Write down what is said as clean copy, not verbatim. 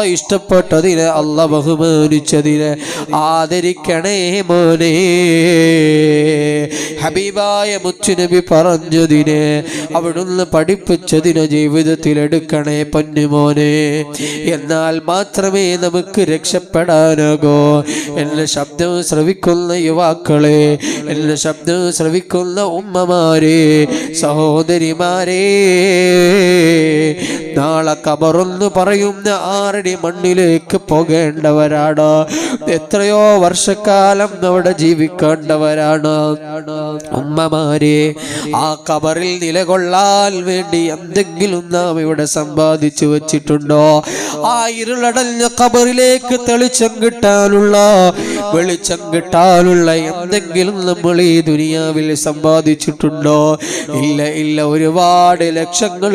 അള്ളാഹ് ഇഷ്ടപ്പെട്ടതിനെ, അള്ളാഹ് ബഹുമാനിച്ചതിനെ ആദരിക്കണേ മോനെ. ഹബീബായ മുത്തുനബി പറഞ്ഞതിനെ, അവിടുന്ന് പഠിപ്പിച്ചതിനെ ജീവിതത്തിൽ എടുക്കണേ പൊന്നുമോനെ. എന്നാൽ മാത്രമേ നമുക്ക് രക്ഷപ്പെടാനാകൂ. എന്നെ ശബ്ദം ശ്രവിക്കുന്ന യുവാക്കളെ, എന്നെ ശബ്ദം ശ്രവിക്കുന്ന ഉമ്മമാരെ, സഹോദരിമാരെ, നാളെ ഖബറെന്ന് പറയുന്ന 6 അടി മണ്ണിലേക്ക് പോകേണ്ടവരാണ്. എത്രയോ വർഷക്കാലം അവിടെ ജീവിക്കേണ്ടവരാണ്. ഉമ്മമാരെ, ആ ഖബറിൽ നിലകൊള്ളാൻ വേണ്ടി എന്തെങ്കിലും നാം ഇവിടെ സമ്പാദിച്ചു വെച്ചിട്ടുണ്ടോ? ആ ഇരുളടഞ്ഞ ഖബറിലേക്ക് വെളിച്ചം കിട്ടാനുള്ള എന്തെങ്കിലും നമ്മൾ ഈ ദുനിയാവിൽ സമ്പാദിച്ചിട്ടുണ്ടോ? ഇല്ല. ഒരുപാട് ലക്ഷങ്ങൾ